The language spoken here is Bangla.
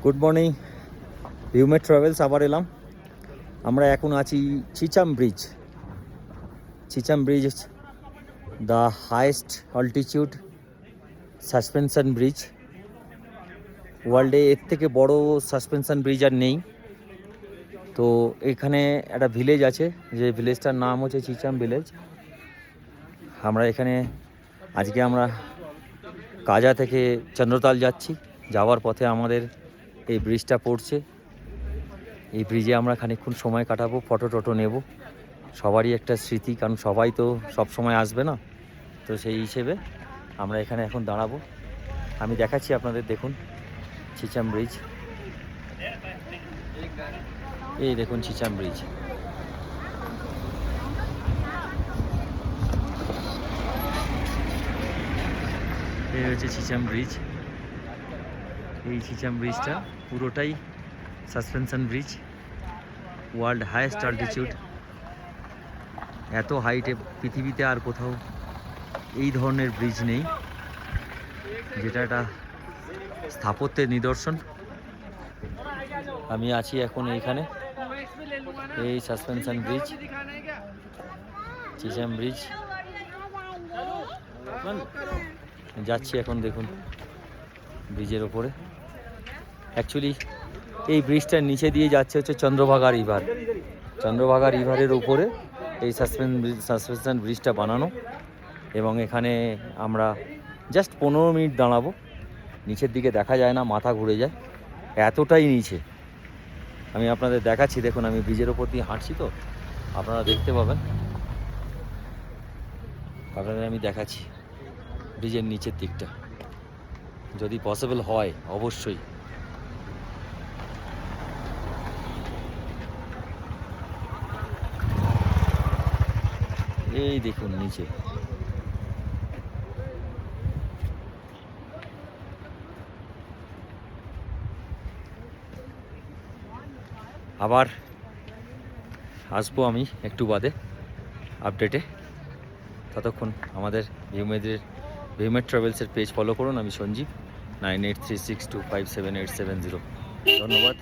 গুড মর্নিং, ভিউমেট ট্রাভেলস আবার এলাম। আমরা এখন আছি Chicham bridge, the highest altitude suspension bridge ওয়ার্ল্ডে। এর থেকে বড় সাসপেনশন ব্রিজ আর নেই। তো এখানে একটা ভিলেজ আছে, যে ভিলেজটার নাম হচ্ছে চিচাম ভিলেজ। আমরা এখানে আজকে আমরা কাজা থেকে চন্দ্রতাল যাচ্ছি। যাওয়ার পথে আমাদের এই ব্রিজটা পড়ছে। এই ব্রিজে আমরা খানিকক্ষণ সময় কাটাবো, ফটো টটো নেব। সবারই একটা স্মৃতি, কারণ সবাই তো সব সময় আসবে না। তো সেই হিসেবে আমরা এখানে এখন দাঁড়াবো। আমি দেখাচ্ছি আপনাদের, দেখুন চিচাম ব্রিজ। এই দেখুন চিচাম ব্রিজ। এই হচ্ছে চিচাম ব্রিজ। এই চিচাম ব্রিজটা পুরোটাই suspension bridge, world highest altitude. এত হাইটে পৃথিবীতে আর কোথাও এই ধরনের ব্রিজ নেই, যেটা একটা স্থাপত্যের নিদর্শন। আমি আছি এখন এইখানে, এই সাসপেনশন ব্রিজ, চিচাম ব্রিজ যাচ্ছি এখন। দেখুন ব্রিজের ওপরে অ্যাকচুয়ালি এই ব্রিজটার নিচে দিয়ে যাচ্ছে হচ্ছে চন্দ্রভাগা রিভারের উপরে এই সাসপেনশন ব্রিজটা বানানো। এবং এখানে আমরা জাস্ট 15 মিনিট দাঁড়াবো। নিচের দিকে দেখা যায় না, মাথা ঘুরে যায়, এতটাই নিচে। আমি আপনাদের দেখাচ্ছি, দেখুন আমি ব্রিজের ওপর দিয়ে হাঁটছি, তো আপনারা দেখতে পাবেন। আপনাদের আমি দেখাচ্ছি ব্রিজের নিচের দিকটা, যদি পসিবল হয় অবশ্যই। এই দেখুন নিচে। আবার আসবো আমি একটু বাদে আপডেটে। ততক্ষণ আমাদের ভিউমেট ট্রাভেলসের পেজ ফলো করুন। আমি সঞ্জীব, 9836257870। ধন্যবাদ।